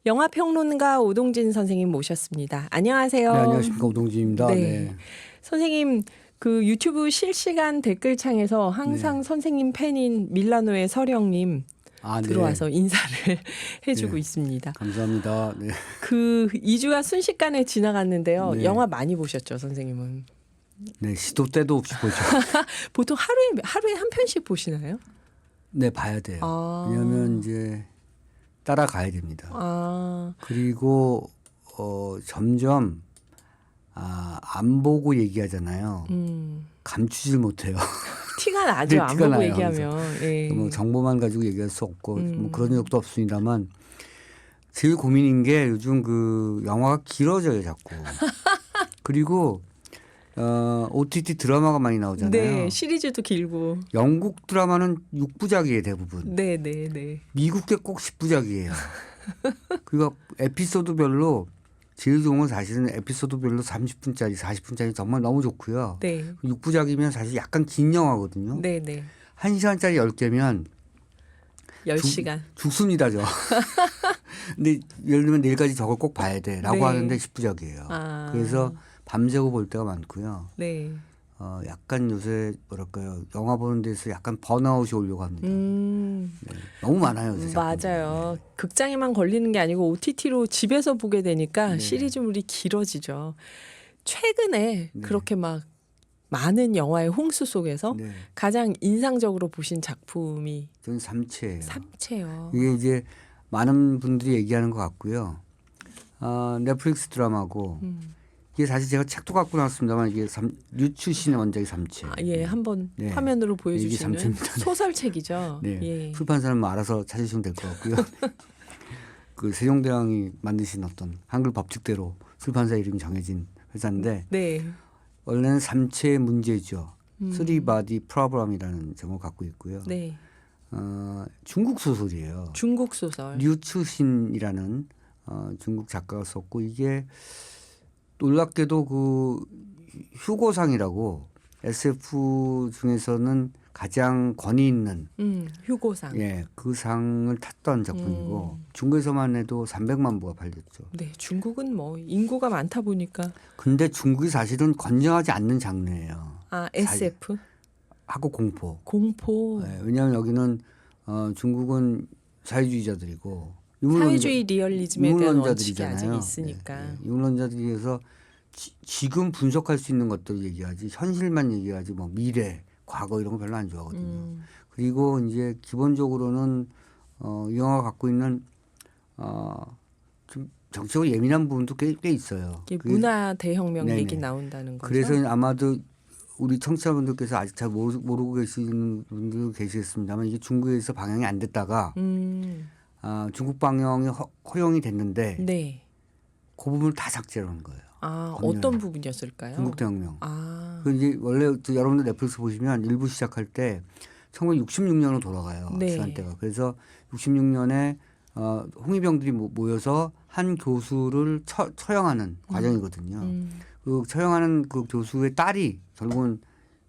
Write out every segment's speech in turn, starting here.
영화 평론가 오동진 선생님 모셨습니다. 안녕하세요. 네, 안녕하십니까. 오동진입니다. 네. 네. 선생님 그 유튜브 실시간 댓글창에서 항상 네. 선생님 팬인 밀라노의 서령님 네. 들어와서 인사를 해주고 네. 있습니다. 감사합니다. 네. 그 2주가 순식간에 지나갔는데요. 네. 영화 많이 보셨죠, 선생님은? 네, 시도 때도 없이 보죠. 보통 하루에 한 편씩 보시나요? 네, 봐야 돼요. 왜냐하면 이제 따라가야 됩니다. 그리고 점점 안 보고 얘기하잖아요. 감추질 못해요. 티가 나죠. 네, 안 티가 보고 나요, 얘기하면. 예. 뭐 정보만 가지고 얘기할 수 없고 뭐 그런 적도 없습니다만 제일 고민인 게 요즘 그 영화가 길어져요, 자꾸. 그리고 OTT 드라마가 많이 나오잖아요. 네, 시리즈도 길고. 영국 드라마는 6부작이에요, 대부분. 네. 미국 게 꼭 10부작이에요. 그러니까 에피소드별로 제일 좋은 건 사실은 에피소드별로 30분짜리, 40분짜리 정말 너무 좋고요. 네. 6부작이면 사실 약간 긴 영화거든요. 네. 1시간짜리 10개면 10시간. 죽습니다, 저. 근데 예를 들면 내일까지 저걸 꼭 봐야 돼라고 네. 하는데 10부작이에요. 그래서 밤새고 볼 때가 많고요. 네. 약간 요새 뭐랄까요. 영화 보는 데서 약간 번아웃이 오려고 합니다. 네, 너무 많아요. 요새 맞아요. 네. 극장에만 걸리는 게 아니고 OTT로 집에서 보게 되니까 네. 시리즈물이 길어지죠. 최근에 네. 그렇게 막 많은 영화의 홍수 속에서 네. 가장 인상적으로 보신 작품이 저는 삼체예요. 삼체요. 이게 이제 많은 분들이 얘기하는 것 같고요. 넷플릭스 드라마고 이게 사실 제가 책도 갖고 나왔습니다만 이게 류추신의 원작이 삼체. 예, 한번 네. 화면으로 이게 보여주시면 삼체입니다. 소설책이죠. 네. 예. 출판사는 뭐 알아서 찾으시면 될 것 같고요. 그 세종대왕이 만드신 어떤 한글 법칙대로 출판사 이름이 정해진 회사인데 네. 원래는 삼체의 문제죠. Three Body Problem이라는 제목을 갖고 있고요. 네. 중국 소설이에요. 중국 소설. 류추신이라는 중국 작가가 썼고 이게 놀랍게도 그 휴고상이라고 SF 중에서는 가장 권위 있는 휴고상. 예, 그 상을 탔던 작품이고 중국에서만 해도 300만 부가 팔렸죠. 네, 중국은 뭐 인구가 많다 보니까. 근데 중국이 사실은 건전하지 않는 장르예요. SF? 하고 공포. 공포. 네, 왜냐하면 여기는 중국은 사회주의자들이고 사회주의 리얼리즘에 대한 원칙이 아직 있으니까. 네, 유물론자들이어서 지금 분석할 수 있는 것들을 얘기하지 현실만 얘기하지 뭐 미래, 과거 이런 거 별로 안 좋아하거든요. 그리고 이제 기본적으로는 이 영화가 갖고 있는 좀 정치적으로 예민한 부분도 꽤 있어요. 문화 대혁명 네네. 얘기 나온다는 거죠. 그래서 아마도 우리 청취자분들께서 아직 잘 모르고 계시는 분들도 계시겠습니다만 이게 중국에서 방영이 안 됐다가 중국 방영이 허용이 됐는데 네. 그 부분을 다 삭제를 한 거예요. 어떤 부분이었을까요? 중국 대혁명. 그 이제 원래 여러분들 넷플릭스 보시면 일부 시작할 때 1966년으로 돌아가요. 네. 시간대가. 그래서 66년에 홍위병들이 모여서 한 교수를 처형하는 과정이거든요. 그 처형하는 그 교수의 딸이 결국은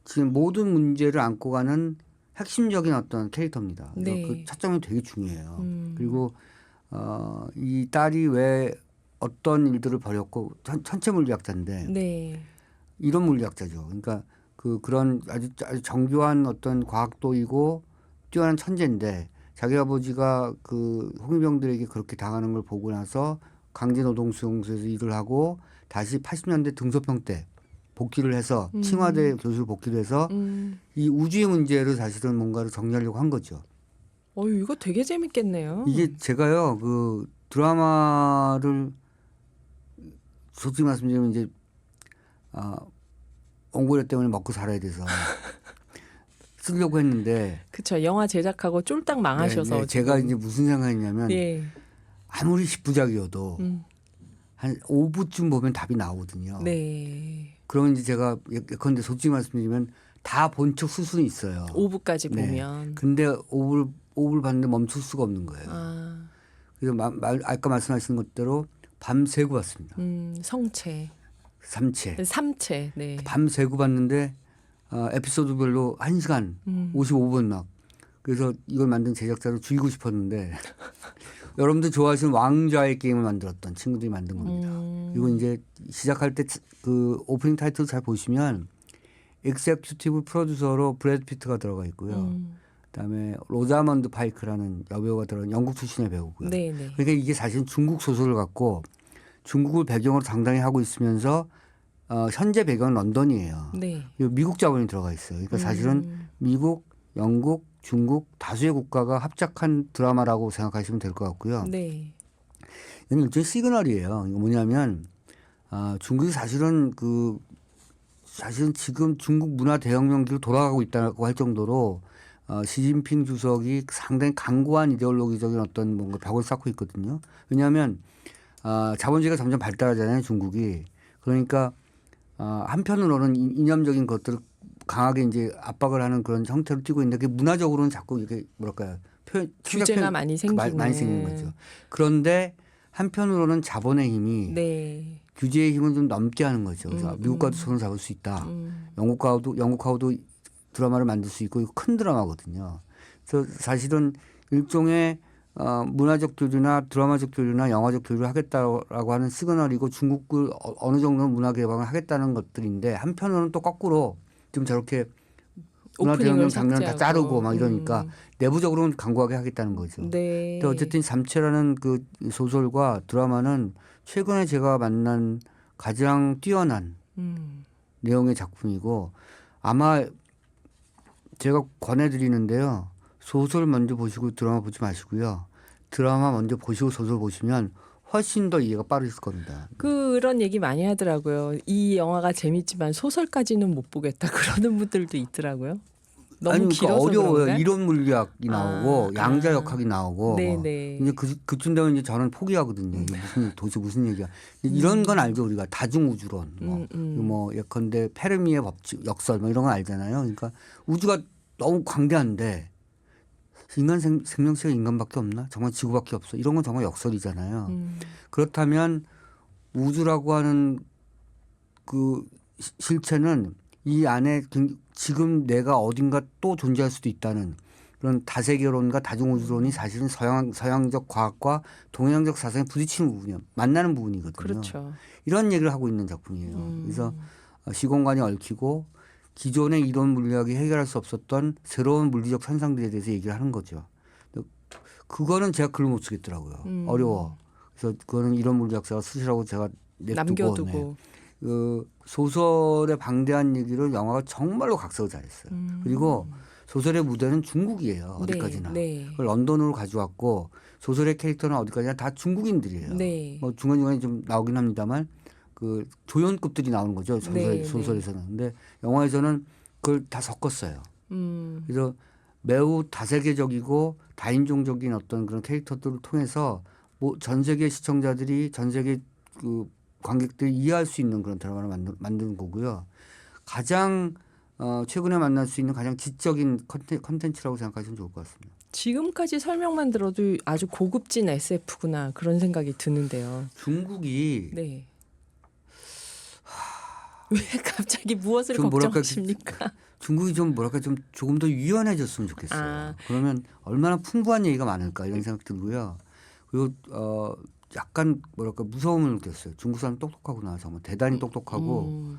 지금 모든 문제를 안고 가는 핵심적인 어떤 캐릭터입니다. 네. 그 차점이 되게 중요해요. 그리고 이 딸이 왜 어떤 일들을 벌였고 천체 물리학자인데 네. 이론 물리학자죠. 그러니까 그런 아주 정교한 어떤 과학도이고 뛰어난 천재인데 자기 아버지가 그 홍위병들에게 그렇게 당하는 걸 보고 나서 강제노동수용소에서 일을 하고 다시 80년대 등소평 때 복귀를 해서 칭화대 교수로 복귀를 해서 이 우주의 문제를 사실은 뭔가를 정리하려고 한 거죠. 이거 되게 재밌겠네요. 이게 제가요 그 드라마를 솔직히 말씀드리면 이제 원고료 때문에 먹고 살아야 돼서 쓰려고 했는데 그렇죠. 영화 제작하고 쫄딱 망하셔서. 네, 제가 이제 무슨 생각이냐면 아무리 10부작이어도 한 5부쯤 보면 답이 나오거든요. 네. 그러면 이제 제가 예컨대 솔직히 말씀드리면 다 본 척 수순이 있어요. 5부까지 네. 보면. 근데 5부를 봤는데 멈출 수가 없는 거예요. 그래서 아까 말씀하신 것대로 밤새고 봤습니다. 성체. 삼체. 네. 밤새고 봤는데 에피소드별로 1시간 55분 막. 그래서 이걸 만든 제작자를 죽이고 싶었는데 여러분들 좋아하시는 왕좌의 게임을 만들었던 친구들이 만든 겁니다. 그리고 이제 시작할 때 그 오프닝 타이틀 잘 보시면 엑세큐티브 프로듀서로 브래드 피트가 들어가 있고요. 그다음에 로자먼드 파이크라는 여배우가 들어간 영국 출신의 배우고요. 네네. 그러니까 이게 사실은 중국 소설을 갖고 중국을 배경으로 당당히 하고 있으면서 현재 배경은 런던이에요. 네. 그리고 미국 자본이 들어가 있어요. 그러니까 사실은 미국, 영국, 중국 다수의 국가가 합작한 드라마라고 생각하시면 될 것 같고요. 네. 이건 일종의 시그널이에요. 이거 뭐냐면 중국이 사실은 지금 중국 문화 대혁명기로 돌아가고 있다고 할 정도로 시진핑 주석이 상당히 강고한 이데올로기적인 어떤 뭔가 벽을 쌓고 있거든요. 왜냐하면 자본주의가 점점 발달하잖아요, 중국이. 그러니까 한편으로는 이념적인 것들을 강하게 이제 압박을 하는 그런 형태로 띄고 있는데 그게 문화적으로는 자꾸 이게 뭐랄까요 규제가 많이 생기는. 많이 생기는 거죠. 그런데 한편으로는 자본의 힘이 네. 규제의 힘을 좀 넘게 하는 거죠. 그래서 미국과도 손을 잡을 수 있다. 영국하고도 드라마를 만들 수 있고 이거 큰 드라마거든요. 그래서 사실은 일종의 문화적 교류나 드라마적 교류나 영화적 교류를 하겠다라고 하는 시그널이고 중국을 어느 정도 문화 개방을 하겠다는 것들인데 한편으로는 또 거꾸로 지금 저렇게 문화 대혁명 장면을 다 자르고 막 이러니까 내부적으로는 강고하게 하겠다는 거죠. 네. 근데 어쨌든 삼체라는 그 소설과 드라마는 최근에 제가 만난 가장 뛰어난 내용의 작품이고 아마 제가 권해드리는데요. 소설 먼저 보시고 드라마 보지 마시고요. 드라마 먼저 보시고 소설 보시면 훨씬 더 이해가 빠르실 겁니다. 그런 얘기 많이 하더라고요. 이 영화가 재밌지만 소설까지는 못 보겠다 그러는 분들도 있더라고요. 너무 아니, 길어서 어려워요. 그런가? 이론 물리학이 나오고 양자 역학이 나오고 네네. 이제 그쯤 되면 이제 저는 포기하거든요. 이게 도대체 무슨 얘기야? 이런 건 알죠 우리가 다중우주론 뭐 예컨대 페르미의 법칙 역설 뭐 이런 건 알잖아요. 그러니까 우주가 너무 광대한데 인간 생명체가 인간밖에 없나? 정말 지구밖에 없어. 이런 건 정말 역설이잖아요. 그렇다면 우주라고 하는 그 실체는 이 안에 지금 내가 어딘가 또 존재할 수도 있다는 그런 다세계론과 다중우주론이 사실은 서양적 과학과 동양적 사상에 부딪히는 부분이에요. 만나는 부분이거든요. 그렇죠. 이런 얘기를 하고 있는 작품이에요. 그래서 시공간이 얽히고 기존의 이론 물리학이 해결할 수 없었던 새로운 물리적 현상들에 대해서 얘기를 하는 거죠. 그거는 제가 글을 못 쓰겠더라고요. 어려워. 그래서 그거는 이론 물리학자가 쓰시라고 제가 남겨두고. 네. 그 소설의 방대한 얘기를 영화가 정말로 각색을 잘했어요. 그리고 소설의 무대는 중국이에요. 어디까지나. 네. 그걸 런던으로 가져왔고 소설의 캐릭터는 어디까지나 다 중국인들이에요. 네. 뭐 중간중간에 좀 나오긴 합니다만 그 조연급들이 나오는 거죠. 소설에서는. 근데 영화에서는 그걸 다 섞었어요. 그래서 매우 다세계적이고 다인종적인 어떤 그런 캐릭터들을 통해서 뭐 전 세계 시청자들이 전 세계 그 관객들이 이해할 수 있는 그런 드라마를 만드는 거고요. 가장 최근에 만날 수 있는 가장 지적인 컨텐츠라고 생각하시면 좋을 것 같습니다. 지금까지 설명만 들어도 아주 고급진 SF구나 그런 생각이 드는데요. 중국이 네. 왜 갑자기 무엇을 좀 뭐랄까, 걱정하십니까? 중국이 좀 뭐랄까 좀 조금 더 유연해졌으면 좋겠어요. 그러면 얼마나 풍부한 얘기가 많을까 이런 생각 들고요. 그리고 약간 뭐랄까 무서움을 느꼈어요. 중국 사람 똑똑하구나 정말 대단히 똑똑하고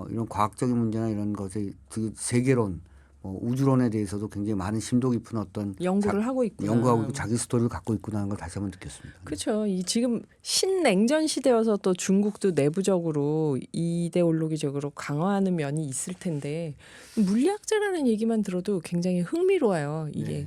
이런 과학적인 문제나 이런 것의 그 세계론, 우주론에 대해서도 굉장히 많은 심도 깊은 어떤 연구를 하고 있구나. 연구하고 있고 자기 스토리를 갖고 있구나 하는 걸 다시 한번 느꼈습니다. 그렇죠. 이 지금 신냉전 시대여서 또 중국도 내부적으로 이데올로기적으로 강화하는 면이 있을 텐데 물리학자라는 얘기만 들어도 굉장히 흥미로워요. 이게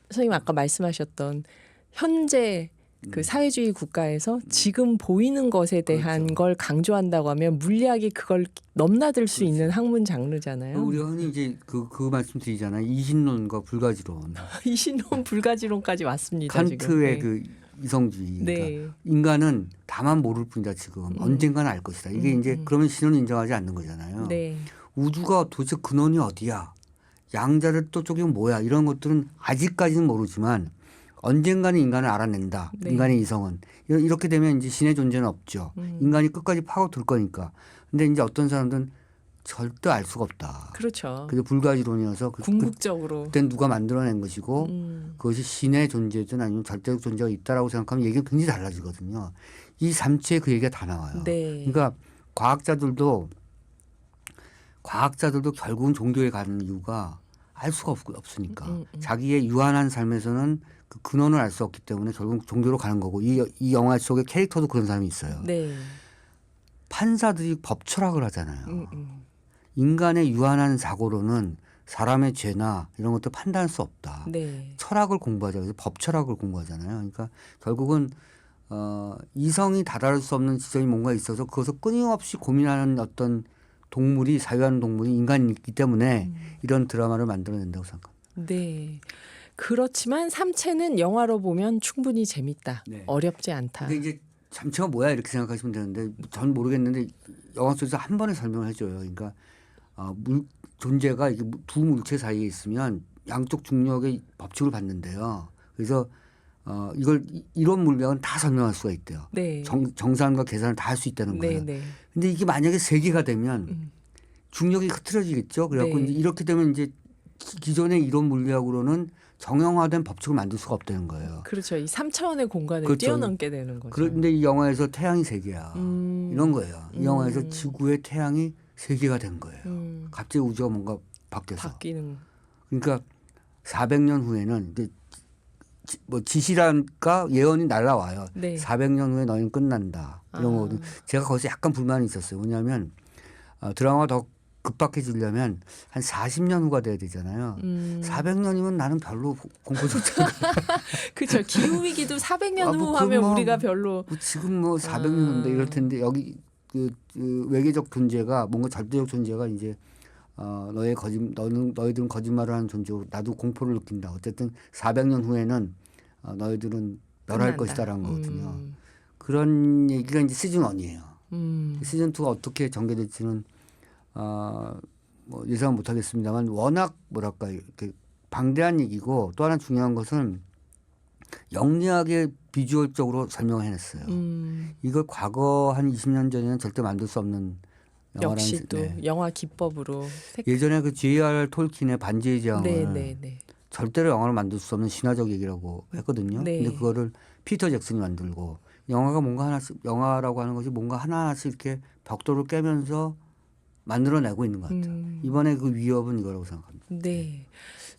선생님 아까 말씀하셨던 현재 그 사회주의 국가에서 지금 보이는 것에 대한 걸 강조한다고 하면 물리학이 그걸 넘나들 수 있는 학문 장르잖아요. 우리가 흔히 이제 그 말씀 드리잖아요. 이신론과 불가지론. 이신론 불가지론까지 왔습니다. 칸트의 지금. 그 이성주의. 네. 그러니까 인간은 다만 모를 뿐이다 지금. 언젠가는 알 것이다. 이게 이제 그러면 신을 인정하지 않는 거잖아요. 네. 우주가 도대체 근원이 어디야? 양자를 또 쪽이 뭐야? 이런 것들은 아직까지는 모르지만 언젠가는 인간을 알아낸다. 네. 인간의 이성은. 이렇게 되면 이제 신의 존재는 없죠. 인간이 끝까지 파고들 거니까. 근데 이제 어떤 사람들은 절대 알 수가 없다. 그렇죠. 그게 불가지론이어서 궁극적으로. 그땐 누가 만들어낸 것이고 그것이 신의 존재든 아니면 절대적 존재가 있다라고 생각하면 얘기가 굉장히 달라지거든요. 이 삼체에 그 얘기가 다 나와요. 네. 그러니까 과학자들도 결국은 종교에 가는 이유가 알 수가 없으니까 자기의 유한한 삶에서는 그 근원을 알 수 없기 때문에 결국 종교로 가는 거고 이 영화 속의 캐릭터도 그런 사람이 있어요. 네. 판사들이 법 철학을 하잖아요. 인간의 유한한 사고로는 사람의 죄나 이런 것들 판단할 수 없다. 네. 철학을 공부하자. 그래서 법 철학을 공부하잖아요. 그러니까 결국은 이성이 다다를 수 없는 지점이 뭔가 있어서 그것을 끊임없이 고민하는 어떤 동물이 사유하는 동물이 인간이기 때문에 이런 드라마를 만들어낸다고 생각합니다. 네. 그렇지만 삼체는 영화로 보면 충분히 재밌다. 네. 어렵지 않다. 근데 이제 삼체가 뭐야 이렇게 생각하시면 되는데 전 모르겠는데 영화 속에서 한 번에 설명을 해줘요. 그러니까 존재가 이게 두 물체 사이에 있으면 양쪽 중력의 법칙을 받는데요. 그래서 이런 물리학은 다 설명할 수가 있대요. 네. 정산과 계산을 다 할 수 있다는 거예요. 네. 근데 이게 만약에 세 개가 되면 중력이 흐트러지겠죠. 그래갖고 네. 이제 이렇게 되면 이제 기존의 이론 물리학으로는 정형화된 법칙을 만들 수가 없다는 거예요. 그렇죠. 이 3차원의 공간을 그렇죠. 뛰어넘게 되는 거죠. 그런데 이 영화에서 태양이 세 개야. 이런 거예요. 이 영화에서 지구의 태양이 세 개가 된 거예요. 갑자기 우주가 뭔가 바뀌어서. 바뀌는. 그러니까 400년 후에는 이제 뭐 지시랄까 예언이 날라와요. 네. 400년 후에 너희는 끝난다. 이런 거거든요. 제가 거기서 약간 불만이 있었어요. 뭐냐면 드라마가 더 급박해지려면 한 40년 후가 돼야 되잖아요. 400년이면 나는 별로 공포스럽지 않아요. 그렇죠. 기후 위기도 400년 뭐 후 하면 그건 우리가 별로 지금 뭐 400년인데 이럴 텐데 여기 그 외계적 존재가 뭔가 절대적 존재가 이제 너희들은 거짓말을 하는 존재고 나도 공포를 느낀다. 어쨌든 400년 후에는 너희들은 멸할 끝난다. 것이다라는 거거든요. 그런 얘기가 이제 시즌 1이에요. 시즌 2가 어떻게 전개될지는 뭐 예상은 못하겠습니다만 워낙 뭐랄까 이렇게 방대한 얘기고 또 하나 중요한 것은 영리하게 비주얼적으로 설명을 해냈어요. 이걸 과거 한 20년 전에는 절대 만들 수 없는 영화라는 역시 또 네. 영화 기법으로 예전에 그 J.R. 톨킨의 반지의 제왕을 네. 절대로 영화로 만들 수 없는 신화적 얘기라고 했거든요. 네. 근데 그거를 피터 잭슨이 만들고 영화가 뭔가 하나씩 영화라고 하는 것이 뭔가 하나하나씩 이렇게 벽돌을 깨면서 만들어내고 있는 것 같아요. 이번에 그 위협은 이거라고 생각합니다. 네.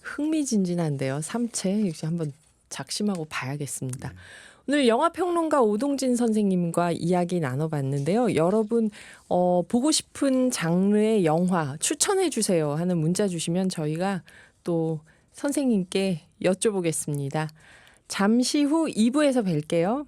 흥미진진한데요. 삼체 역시 한번 작심하고 봐야겠습니다. 오늘 영화평론가 오동진 선생님과 이야기 나눠봤는데요. 여러분 보고 싶은 장르의 영화 추천해 주세요 하는 문자 주시면 저희가 또 선생님께 여쭤보겠습니다. 잠시 후 2부에서 뵐게요.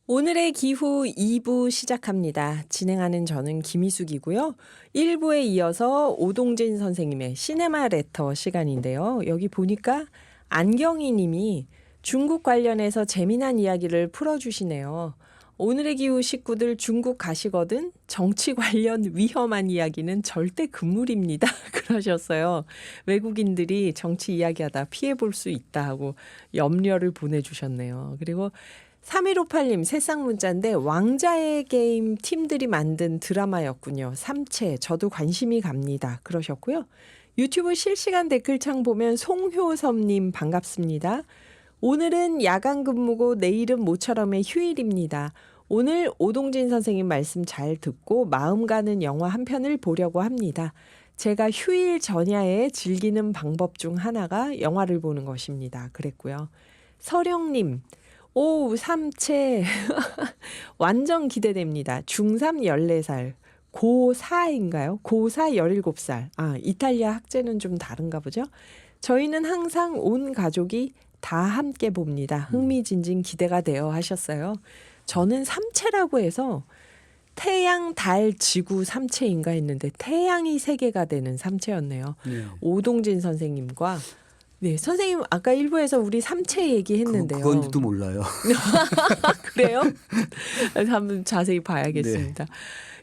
오늘의 기후 2부 시작합니다. 진행하는 저는 김희숙이고요. 1부에 이어서 오동진 선생님의 시네마 레터 시간인데요. 여기 보니까 안경희 님이 중국 관련해서 재미난 이야기를 풀어주시네요. 오늘의 기후 식구들 중국 가시거든 정치 관련 위험한 이야기는 절대 금물입니다. 그러셨어요. 외국인들이 정치 이야기하다 피해볼 수 있다 하고 염려를 보내주셨네요. 그리고 3158님 새싹 문자인데 왕자의 게임 팀들이 만든 드라마였군요. 삼체 저도 관심이 갑니다. 그러셨고요. 유튜브 실시간 댓글창 보면 송효섭님 반갑습니다. 오늘은 야간 근무고 내일은 모처럼의 휴일입니다. 오늘 오동진 선생님 말씀 잘 듣고 마음 가는 영화 한 편을 보려고 합니다. 제가 휴일 전야에 즐기는 방법 중 하나가 영화를 보는 것입니다. 그랬고요. 서령님. 오, 삼체 완전 기대됩니다. 중3 14살, 고4인가요? 고4 17살. 이탈리아 학제는 좀 다른가 보죠? 저희는 항상 온 가족이 다 함께 봅니다. 흥미진진 기대가 되어 하셨어요. 저는 삼체라고 해서 태양, 달, 지구 삼체인가 했는데 태양이 3개가 되는 삼체였네요. 네. 오동진 선생님과 네, 선생님 아까 1부에서 우리 삼체 얘기했는데요. 그건지도 몰라요. 그래요? 한번 자세히 봐야겠습니다.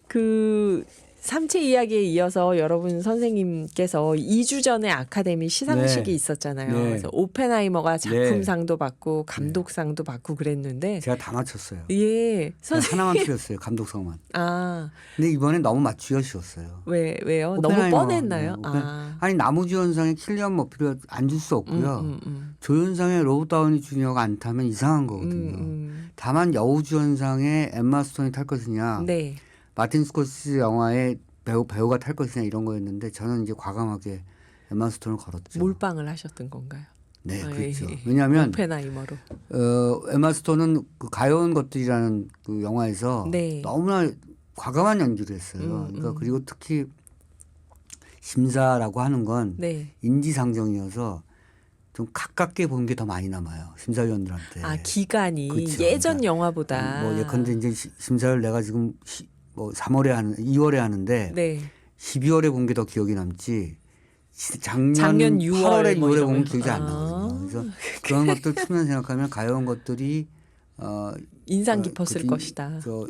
그 삼체 이야기에 이어서 여러분 선생님께서 2주 전에 아카데미 시상식이 네. 있었잖아요. 네. 그래서 오펜하이머가 네. 작품상도 받고 감독상도 받고 그랬는데 제가 다 맞췄어요. 예, 그냥 선생님 하나만 틀렸어요. 감독상만. 아, 근데 이번에 너무 맞추기가 쉬웠어요. 왜요? 너무 오펜하이머. 뻔했나요? 네, 아. 아니 나무주연상에 킬리안 머피를 안 줄 수 없고요. 조연상에 로버트 다우니 주니어가 안 타면 이상한 거거든요. 다만 여우주연상에 엠마 스톤이 탈 것이냐, 네. 마틴 스코세지 영화에 배우가 탈 것이냐 이런 거였는데 저는 이제 과감하게 엠마 스톤을 걸었죠. 몰빵을 하셨던 건가요? 네, 아, 그렇죠. 예. 왜냐하면 오펜하이머로. 엠마 스톤은 그 가여운 것들이라는 그 영화에서 네. 너무나 과감한 연기를 했어요. 그러니까 그리고 특히 심사라고 하는 건 네. 인지상정이어서 좀 가깝게 본 게 더 많이 남아요. 심사위원들한테. 아, 기간이 그렇죠. 예전 그러니까 영화보다. 뭐 예컨대 이제 심사를 내가 지금 뭐 3월에 하는 2월에 하는데 네. 12월에 본 게 더 기억이 남지. 작년 6월 8월에 뭐 6월에 이런 보면 거. 기억이 안 나거든요. 그래서 그런 것들 측면 생각하면 가여운 것들이 인상 깊었을 그 것이다. 저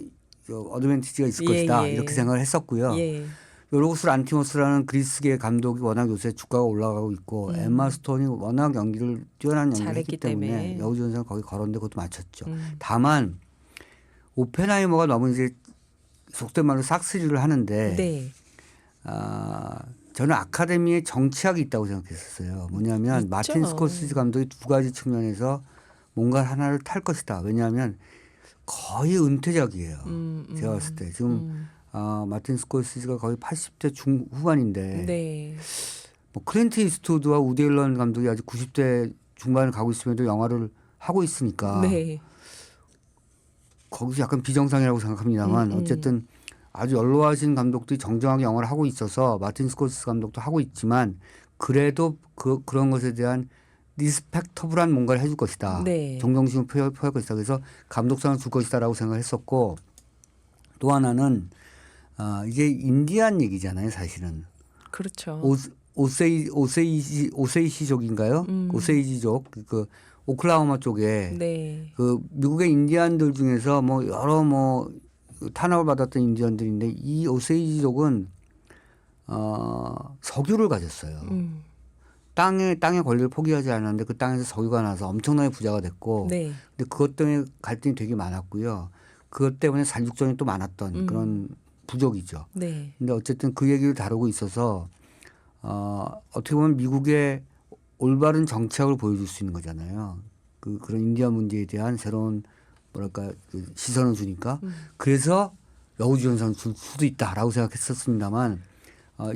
어드밴티지가 있을 예, 것이다. 예. 이렇게 생각을 했었고요. 예. 요르고스 란티모스라는 그리스계 감독이 워낙 요새 주가가 올라가고 있고 엠마 스톤이 워낙 연기를 뛰어난 연기를 잘했기 했기 때문에 때문에. 여우주연상 거기 걸었는데 그것도 맞췄죠. 다만 오펜하이머가 너무 이제 속된 말로 싹쓸이를 하는데 네. 저는 아카데미에 정치학이 있다고 생각했었어요. 뭐냐면 있죠. 마틴 스코세지 감독이 두 가지 측면에서 뭔가 하나를 탈 것이다. 왜냐하면 거의 은퇴작이에요. 제가 봤을 때 지금 마틴 스코세지가 거의 80대 중후반인데 네. 뭐 클린트 이스트우드와 우디 앨런 감독이 아직 90대 중반을 가고 있음에도 영화를 하고 있으니까 네. 거기서 약간 비정상이라고 생각합니다만 어쨌든 아주 연로하신 감독들이 정정하게 영화를 하고 있어서 마틴 스코세지 감독도 하고 있지만 그래도 그런 것에 대한 리스펙터블한 뭔가를 해줄 것이다. 네. 정정심을 표할 것이다. 그래서 감독상을 줄 것이다라고 생각했었고 또 하나는 이게 인디안 얘기잖아요, 사실은. 그렇죠. 오세이시족인가요? 오세이지족 그 오클라호마 쪽에 네. 그 미국의 인디안들 중에서 뭐 여러 뭐 탄압을 받았던 인디언들인데 이 오세이지족은 석유를 가졌어요. 땅의 권리를 포기하지 않았는데 그 땅에서 석유가 나서 엄청나게 부자가 됐고, 네. 근데 그것 때문에 갈등이 되게 많았고요. 그것 때문에 살육전이 또 많았던 그런 부족이죠. 네. 근데 어쨌든 그 얘기를 다루고 있어서 어떻게 보면 미국의 올바른 정책을 보여줄 수 있는 거잖아요. 그런 인디안 문제에 대한 새로운 뭐랄까 그 시선을 주니까 그래서 여우주연상 줄 수도 있다라고 생각했었습니다만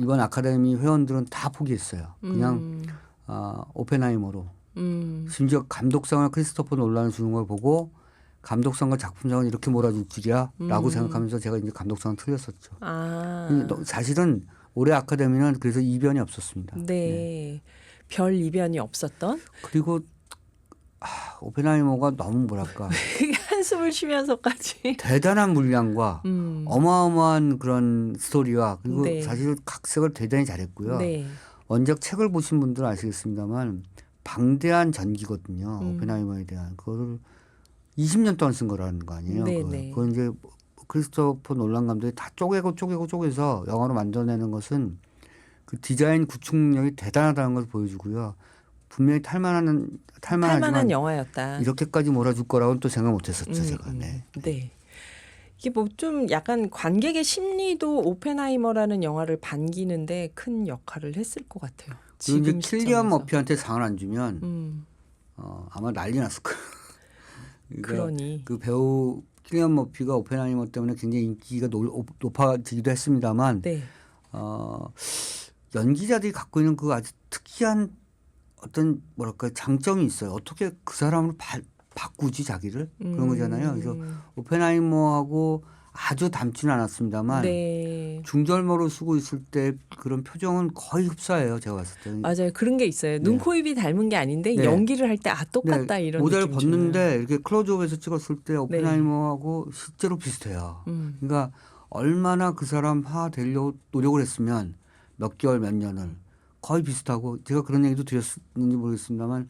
이번 아카데미 회원들은 다 포기했어요. 그냥 오펜하이머로 심지어 감독상을 크리스토퍼 놀란을 주는 걸 보고 감독상과 작품상은 이렇게 몰아줄 줄이야라고 생각하면서 제가 이제 감독상을 틀렸었죠. 사실은 올해 아카데미는 그래서 이변이 없었습니다. 네. 별 이변이 없었던? 그리고 오펜하이머가 너무 뭐랄까 한숨을 쉬면서까지. 대단한 물량과 어마어마한 그런 스토리와 그리고 네. 사실 각색을 대단히 잘했고요. 네. 원작 책을 보신 분들은 아시겠습니다만 방대한 전기거든요. 오펜하이머에 대한 그거를 20년 동안 쓴 거라는 거 아니에요. 네네. 그걸 이제 크리스토퍼 놀란 감독이 다 쪼개서 영화로 만들어내는 것은 그 디자인 구축력이 대단하다는 걸 보여주고요. 분명히 탈만하지만 영화였다. 이렇게까지 몰아줄 거라고는 또 생각 못했었죠. 제가. 네. 네. 이게 뭐 좀 약간 관객의 심리도 오펜하이머라는 영화를 반기는데 큰 역할을 했을 것 같아요. 그리고 이제 지금 킬리안 시점에서. 머피한테 상을 안 주면 아마 난리 났을 거예요. 그러니. 그 배우 킬리안 머피가 오펜하이머 때문에 굉장히 인기가 높아지기도 했습니다만 네. 연기자들이 갖고 있는 그 아주 특이한 어떤 뭐랄까 장점이 있어요. 어떻게 그 사람을 바꾸지 자기를 그런 거잖아요. 그래서 오펜하이머하고 아주 닮지는 않았습니다만 네. 중절모로 쓰고 있을 때 그런 표정은 거의 흡사해요. 제가 봤을 때는. 맞아요. 그런 게 있어요. 눈, 코, 입이 닮은 게 아닌데 네. 연기를 할 때 똑같다 네. 이런 모자를 느낌 벗는데 이렇게 클로즈업에서 찍었을 때 네. 오펜하이머하고 실제로 비슷해요. 그러니까 얼마나 그 사람 되려고 노력을 했으면 몇 개월 몇 년을 거의 비슷하고 제가 그런 얘기도 드렸는지 모르겠습니다만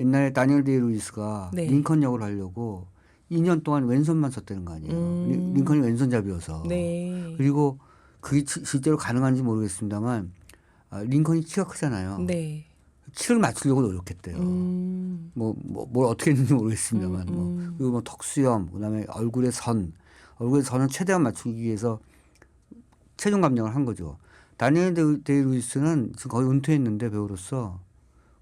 옛날에 다니엘 데이 루이스가 네. 링컨 역을 하려고 2년 동안 왼손만 썼다는 거 아니에요. 링컨이 왼손잡이여서. 네. 그리고 그게 실제로 가능한지 모르겠습니다만 링컨이 키가 크잖아요. 네. 키를 맞추려고 노력했대요. 뭘 어떻게 했는지 모르겠습니다만 그리고 뭐 턱수염, 그다음에 얼굴의 선을 최대한 맞추기 위해서 체중 감량을 한 거죠. 다니엘 데이루이스는 지금 거의 은퇴했는데 배우로서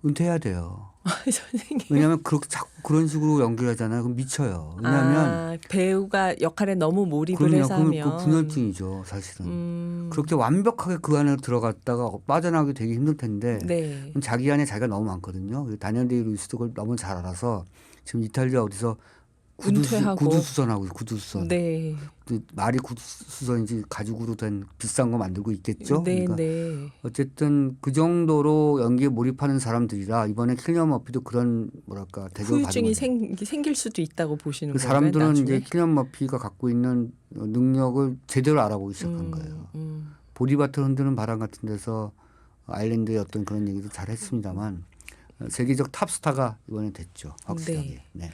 은퇴해야 돼요. 선생님. 왜냐하면 그렇게 자꾸 그런 식으로 연기하잖아요. 그럼 미쳐요. 왜냐하면 배우가 역할에 너무 몰입을 그럼요. 해서 그러면 하면 그 분열증이죠, 사실은. 그렇게 완벽하게 그 안에 들어갔다가 빠져나오기 되게 힘들 텐데 네. 자기 안에 자기가 너무 많거든요. 다니엘 데이루이스도 그걸 너무 잘 알아서 지금 이탈리아 어디서 은퇴하고. 구두수선하고 구두수선. 네. 말이 구두수선인지 가죽으로 된 비싼 거 만들고 있겠죠. 네, 그러니까 네. 어쨌든 그 정도로 연기에 몰입하는 사람들이라 이번에 킬리안 머피도 그런 뭐랄까 대접을 받은 후유증이 거죠. 생길 수도 있다고 보시는 그 거예요. 사람들은 나중에? 이제 킬리안 머피가 갖고 있는 능력을 제대로 알아보기 시작한 거예요. 보디바트 흔드는 바람 같은 데서 아일랜드의 어떤 그런 얘기도 잘 했습니다만 세계적 탑스타가 이번에 됐죠. 확실하게. 네.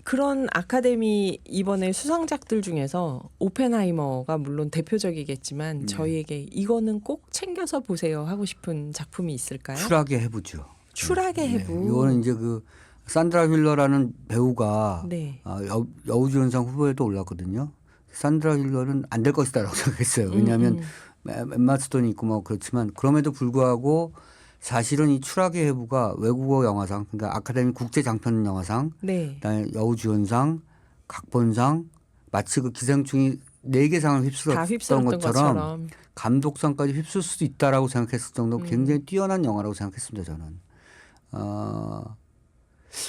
그런 아카데미 이번에 수상작들 중에서 오펜하이머가 물론 대표적이겠지만 저희에게 이거는 꼭 챙겨서 보세요 하고 싶은 작품이 있을까요? 추락의 해부죠. 추락의 해부. 이거는 이제 그 산드라 힐러라는 배우가 네. 여우주연상 후보에도 올랐거든요. 산드라 힐러는 안 될 것이다라고 생각했어요. 왜냐하면 엠마 스톤이 있고 뭐 그렇지만 그럼에도 불구하고 사실은 이 추락의 해부가 외국어 영화상, 그러니까 아카데미 국제 장편 영화상, 네. 그다음에 여우주연상, 각본상, 마치 그 기생충이 4개 상을 다 휩쓸었던 휩쓸었던 것처럼 감독상까지 휩쓸 수도 있다라고 생각했을 정도로 굉장히 뛰어난 영화라고 생각했습니다. 저는.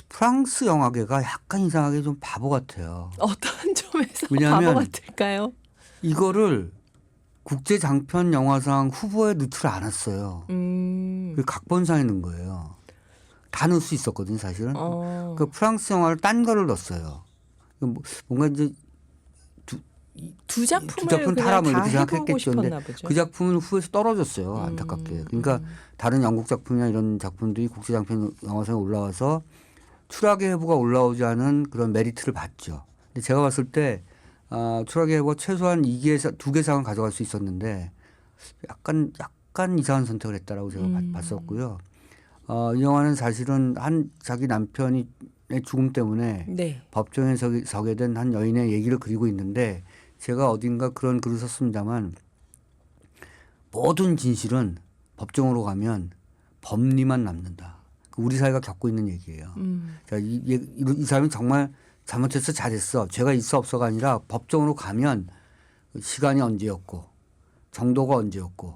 프랑스 영화계가 약간 이상하게 좀 바보 같아요. 어떤 점에서 왜냐하면 바보 같을까요? 이거를 국제 장편 영화상 후보에 넣지를 않았어요. 그 각본상에 넣은 거예요. 다 넣을 수 있었거든요, 사실은. 그 프랑스 영화를 딴 거를 넣었어요. 뭔가 이제 두 작품을 작품 그냥 타라 뭐 다 이렇게 해보고 생각했겠죠. 싶었나 근데 보죠. 그 작품은 후보에서 떨어졌어요. 안타깝게. 그러니까 다른 영국 작품이나 이런 작품들이 국제 장편 영화상에 올라와서 추락의 해부가 올라오지 않은 그런 메리트를 받죠. 근데 제가 봤을 때 추락의 해부가 최소한 2개 상을 가져갈 수 있었는데 약간 이상한 선택을 했다라고 제가 봤었고요. 이 영화는 사실은 자기 남편의 죽음 때문에 네. 법정에 서게 된 한 여인의 얘기를 그리고 있는데 제가 어딘가 그런 글을 썼습니다만 모든 진실은 법정으로 가면 법리만 남는다. 우리 사회가 겪고 있는 얘기예요. 자, 이 사람이 정말 잘못했어 잘했어 죄가 있어 없어가 아니라 법정으로 가면 시간이 언제였고 정도가 언제였고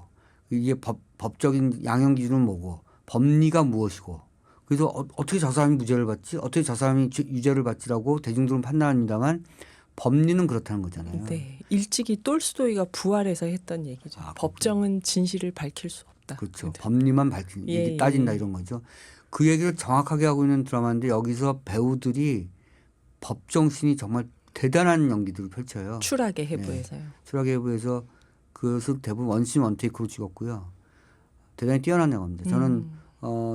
이게 법적인 양형 기준은 뭐고 법리가 무엇이고 그래서 어떻게 저 사람이 무죄를 받지 어떻게 저 사람이 유죄를 받지라고 대중들은 판단합니다만 법리는 그렇다는 거잖아요. 네. 일찍이 똘스토이가 부활해서 했던 얘기죠. 법정은 진실을 밝힐 수 없다. 그렇죠. 네. 법리만 밝힌 얘기 따진다 이런 거죠. 그 얘기를 정확하게 하고 있는 드라마인데 여기서 배우들이 법정신이 정말 대단한 연기들을 펼쳐요. 추락의 해부에서요. 추락의 해부에서 그것을 대부분 원씬 원테이크로 찍었고요. 대단히 뛰어난 영화입니다. 저는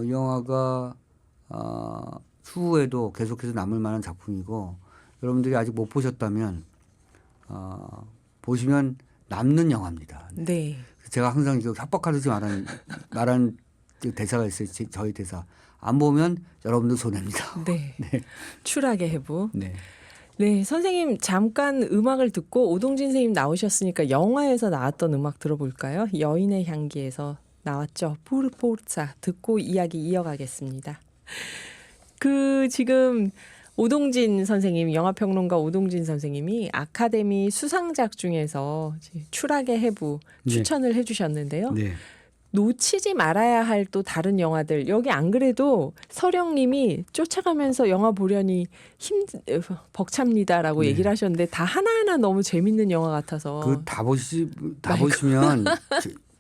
이 영화가 추후에도 계속해서 남을 만한 작품이고 여러분들이 아직 못 보셨다면 보시면 남는 영화입니다. 네. 제가 항상 이거 협박하듯이 말한 그 대사가 있어요. 저희 대사. 안 보면 여러분들 손해입니다. 네. 네. 추락의 해부. 네. 네, 선생님 잠깐 음악을 듣고 오동진 선생님 나오셨으니까 영화에서 나왔던 음악 들어볼까요? 여인의 향기에서 나왔죠. 포르포르차 듣고 이야기 이어가겠습니다. 지금 오동진 선생님, 영화평론가 오동진 선생님이 아카데미 수상작 중에서 추락의 해부 추천을 해주셨는데요. 네. 놓치지 말아야 할 또 다른 영화들 여기 안 그래도 서령님이 쫓아가면서 영화 보려니 벅찹니다라고 얘기를 하셨는데 다 하나하나 너무 재밌는 영화 같아서 다 보시면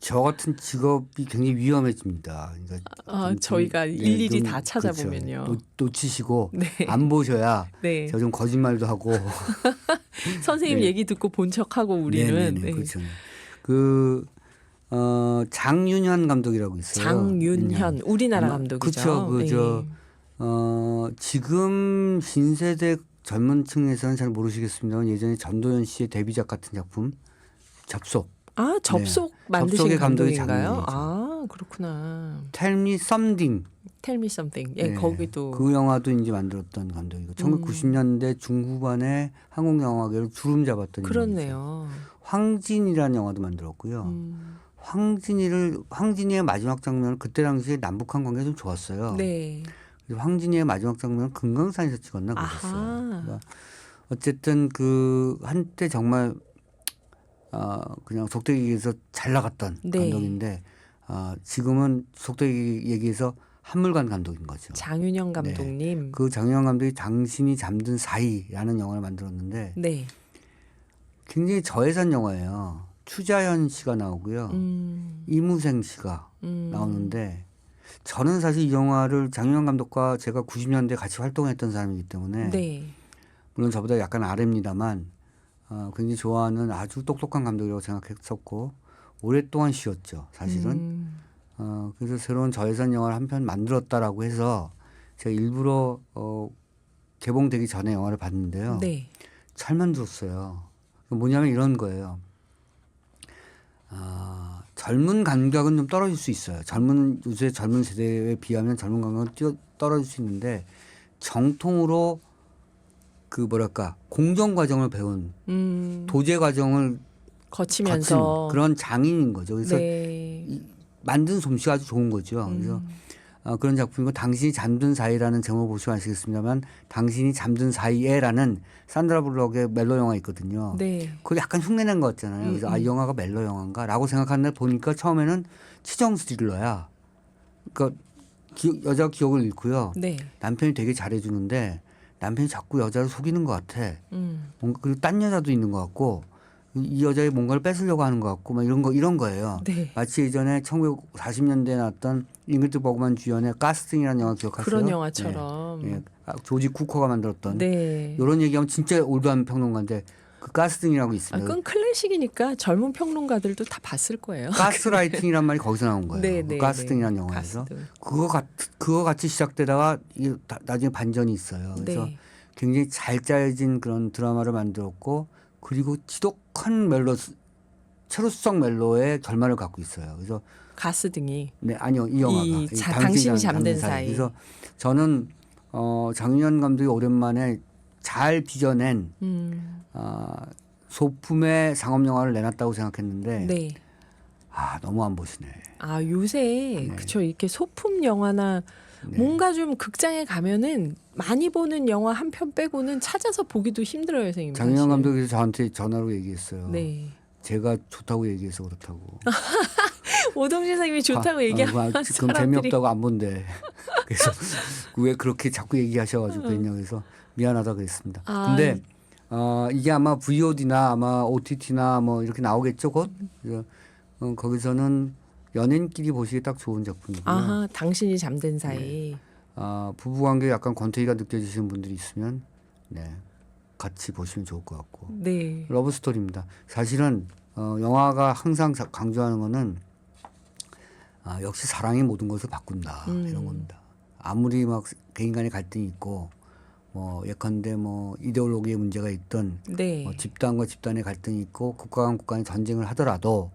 저 같은 직업이 굉장히 위험해집니다. 그러니까 저희가 일일이 다 찾아보면요. 그렇죠. 놓치시고 네. 안 보셔야 네. 저 좀 거짓말도 하고 선생님 네. 얘기 듣고 본 척하고 우리는 네네네. 네. 그렇죠. 장윤현 감독이라고 있어요. 장윤현 우리나라 감독이죠. 그렇죠. 지금 신세대 젊은 층에서는 잘 모르시겠습니다만 예전에 전도연 씨의 데뷔작 같은 작품 접속. 아, 접속 만드신 접속의 감독이 감독인가요? 장면이죠. 아, 그렇구나. Tell Me Something. Tell Me Something. 예, 네. 거기도 그 영화도 이제 만들었던 감독이고 1990년대 중후반에 한국 영화계를 주름 잡았던 인물이죠. 그렇네요. 황진이라는 영화도 만들었고요. 황진이의 마지막 장면은 그때 당시에 남북한 관계가 좀 좋았어요. 네. 그래서 황진이의 마지막 장면은 금강산에서 찍었나 그랬어요. 아하. 그러니까 어쨌든 그 한때 정말 그냥 속되게 얘기해서 잘 나갔던 네. 감독인데 지금은 속되게 얘기해서 한물간 감독인 거죠. 장윤영 감독님. 그 장윤영 감독이 당신이 잠든 사이라는 영화를 만들었는데 네. 굉장히 저예산 영화예요. 추자현 씨가 나오고요. 이무생 씨가 나오는데 저는 사실 이 영화를 장윤영 감독과 제가 90년대 같이 활동했던 사람이기 때문에 네. 물론 저보다 약간 아래입니다만 굉장히 좋아하는 아주 똑똑한 감독이라고 생각했었고 오랫동안 쉬었죠. 사실은. 그래서 새로운 저예산 영화를 한 편 만들었다라고 해서 제가 일부러 개봉되기 전에 영화를 봤는데요. 네. 잘만 들었어요. 뭐냐면 이런 거예요. 젊은 감각은 좀 떨어질 수 있어요. 요새 젊은 세대에 비하면 젊은 감각은 떨어질 수 있는데 정통으로 그 뭐랄까 공정 과정을 배운 도제 과정을 거치면서 거친 그런 장인인 거죠. 그래서 네. 만든 솜씨가 아주 좋은 거죠. 그래서 그런 작품이고 당신이 잠든 사이라는 제목을 보시면 아시겠습니다만 당신이 잠든 사이에라는 산드라 블럭의 멜로 영화 있거든요. 네. 그걸 약간 흉내낸 것 같잖아요. 그래서 이 영화가 멜로 영화인가라고 생각하는데 보니까 처음에는 치정 스릴러야. 그러니까 여자가 기억을 잃고요. 네. 남편이 되게 잘해주는데 남편이 자꾸 여자를 속이는 것 같아. 뭔가 그리고 딴 여자도 있는 것 같고 이 여자의 뭔가를 뺏으려고 하는 것 같고 막 이런 거예요. 네. 마치 예전에 1940년대에 나왔던 잉그리드 버그만 주연의 가스팅이라는 영화 기억하세요? 그런 영화처럼. 예. 조지 쿠커가 만들었던 네. 이런 얘기하면 진짜 올드한 평론가인데 그 가스팅이라고 있습니다. 그건 클래식이니까 젊은 평론가들도 다 봤을 거예요. 가스라이팅이란 말이 거기서 나온 거예요. 네, 그 네, 가스팅이라는 네. 영화에서 가스등. 그거 같이 시작되다가 이게 나중에 반전이 있어요. 그래서 네. 굉장히 잘 짜여진 그런 드라마를 만들었고 그리고 지독한 체루성 멜로의 결말을 갖고 있어요. 그래서 가스등이. 네 아니요 이 영화가 당신이 잠든 사이. 그래서 저는 장윤현 감독이 오랜만에 잘 빚어낸 소품의 상업 영화를 내놨다고 생각했는데 네. 너무 안 보시네. 아, 요새 그쵸, 이렇게 소품 영화나 뭔가 좀 극장에 가면은 많이 보는 영화 한 편 빼고는 찾아서 보기도 힘들어요, 선생님. 장윤현 사실. 감독이 저한테 전화로 얘기했어요. 네. 제가 좋다고 얘기해서 그렇다고. 오동진 선생님이 좋다고 얘기하면 그럼 사람들이 재미없다고 안 본대. 그래서 왜 그렇게 자꾸 얘기하셔가지고 그랬냐 그래서 미안하다 그랬습니다. 근데 이게 아마 VOD나 아마 OTT나 뭐 이렇게 나오겠죠 곧. 그래서 거기서는 연인끼리 보시기 딱 좋은 작품이고요. 아하, 당신이 잠든 사이. 부부관계 약간 권태기가 느껴지시는 분들이 있으면 같이 보시면 좋을 것 같고. 네. 러브 스토리입니다. 사실은 영화가 항상 강조하는 거는 역시 사랑이 모든 것을 바꾼다 이런 겁니다. 아무리 막 개인 간의 갈등이 있고 뭐 예컨대 뭐 이데올로기의 문제가 있든 네. 집단과 집단의 갈등이 있고 국가 간 국가 간의 전쟁을 하더라도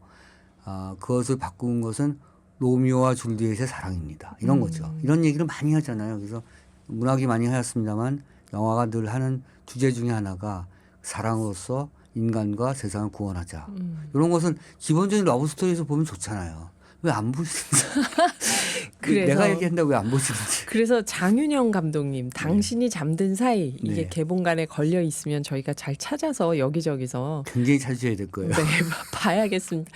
그것을 바꾼 것은 로미오와 줄리엣의 사랑입니다. 이런 거죠. 이런 얘기를 많이 하잖아요. 그래서 문학이 많이 하였습니다만 영화가 늘 하는 주제 중에 하나가 사랑으로서 인간과 세상을 구원하자. 이런 것은 기본적인 러브 스토리에서 보면 좋잖아요. 왜 안 보시는지. 그래서 내가 얘기한다고 왜 안 보시는지. 그래서 장윤영 감독님 당신이 잠든 사이 이게 네. 개봉관에 걸려 있으면 저희가 잘 찾아서 여기저기서 굉장히 찾으셔야 될 거예요. 네, 봐야겠습니다.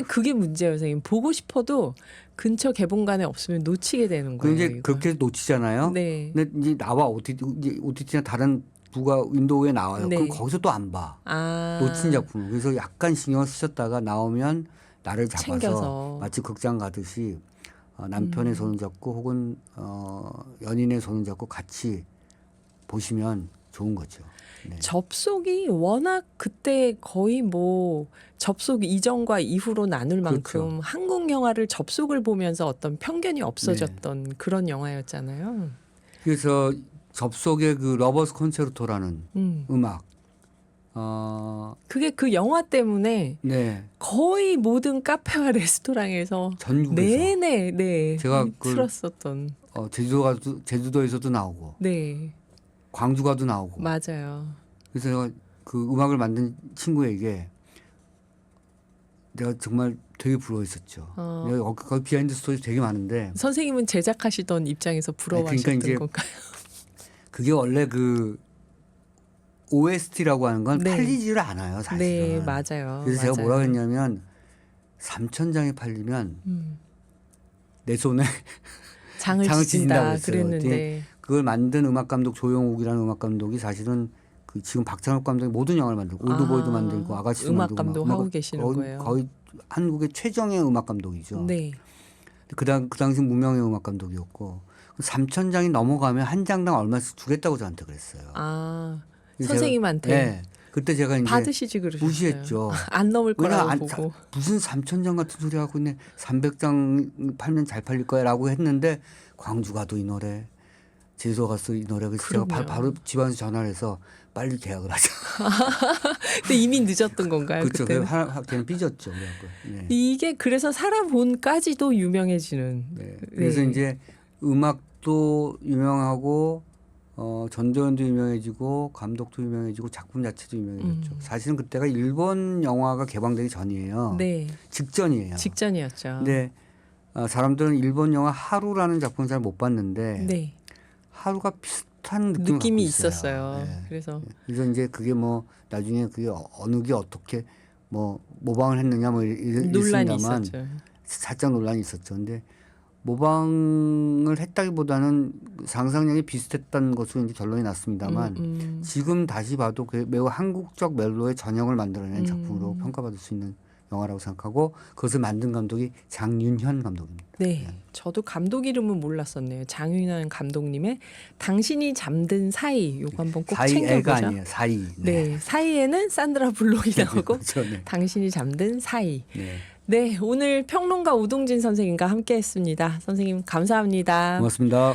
그게 문제예요, 선생님. 보고 싶어도 근처 개봉관에 없으면 놓치게 되는 거예요. 이제 이거. 그렇게 놓치잖아요. 네. 근데 이제 나와 OTT나 다른 부가 윈도우에 나와요. 네. 그럼 거기서 또 안 봐. 아, 놓친 작품. 그래서 약간 신경을 쓰셨다가 나오면 나를 잡아서 챙겨서. 마치 극장 가듯이 남편의 손을 잡고 혹은 연인의 손을 잡고 같이 보시면 좋은 거죠. 네. 접속이 워낙 그때 거의 뭐 접속 이전과 이후로 나눌 만큼 그렇죠. 한국 영화를 접속을 보면서 어떤 편견이 없어졌던 그런 영화였잖아요. 그래서 접속의 그 러버스 콘체르토라는 음악 그게 그 영화 때문에 네. 거의 모든 카페와 레스토랑에서 전국에서 내내 네 제가 그걸 틀었었던. 제주도에서도 나오고 네 광주 가도 나오고. 맞아요. 그래서 제가 그 음악을 만든 친구에게 내가 정말 되게 부러워했었죠. 내가 거기 비하인드 스토리 되게 많은데 선생님은 제작하시던 입장에서 부러워하셨던 그러니까 이제 건가요? 그게 원래 그 OST라고 하는 건 네. 팔리지를 않아요, 사실은. 네 맞아요. 그래서 제가 맞아요. 뭐라 했냐면 3,000장이 팔리면 내 손에 장을 장을 지진다 지진다고 그랬어요. 그랬는데 그걸 만든 음악 감독 조영욱이라는 음악 감독이 사실은 그 지금 박찬욱 감독이 모든 영화를 만들고 올드보이도 만들고 아가씨도 음악 만들고 감독 하고 계시는 거예요. 거의 한국의 최정의 음악 감독이죠. 네. 그 당시 무명의 음악 감독이었고 3,000장이 넘어가면 한 장당 얼마씩 주겠다고 저한테 그랬어요. 그래서 선생님한테 네. 그때 제가 이제 받으시지 그러셨어요. 무시했죠. 안 넘을 거라고 왜냐 보고. 무슨 3,000장 같은 소리 하고 있네. 300장 팔면 잘 팔릴 거야라고 했는데 광주 가도 이 노래, 제주도 가서 이 노래. 그래서 제가 그럼요. 바로 집안에서 전화를 해서 빨리 계약을 하자. 근데 이미 늦었던 건가요? 그렇죠. 그때는? 걔는 삐졌죠. 그래갖고. 네. 이게 그래서 살아본까지도 유명해지는. 네. 그래서 네. 이제 음악도 유명하고 전도연도 유명해지고 감독도 유명해지고 작품 자체도 유명해졌죠. 사실은 그때가 일본 영화가 개방되기 전이에요. 네. 직전이에요. 직전이었죠. 근데 사람들은 일본 영화 하루라는 작품을 잘 못 봤는데 네. 하루가 비슷한 느낌을 느낌이 갖고 있어요. 있었어요. 네. 그래서 그래서 이제 그게 뭐 나중에 그게 어느 게 어떻게 뭐 모방을 했느냐 뭐 논란이 있습니다만 있었죠. 살짝 논란이 있었죠. 근데 모방을 했다기보다는 상상력이 비슷했던 것으로 이제 결론이 났습니다만 지금 다시 봐도 매우 한국적 멜로의 전형을 만들어낸 작품으로 평가받을 수 있는 영화라고 생각하고 그것을 만든 감독이 장윤현 감독입니다. 네. 저도 감독 이름은 몰랐었네요. 장윤환 감독님의 당신이 잠든 사이 요거 한번 꼭 사이애가 챙겨보죠. 아니에요. 사이. 네. 사이에는 산드라 블록이 나오고 그렇죠. 네. 당신이 잠든 사이. 네. 네. 오늘 평론가 우동진 선생님과 함께했습니다. 선생님 감사합니다. 고맙습니다.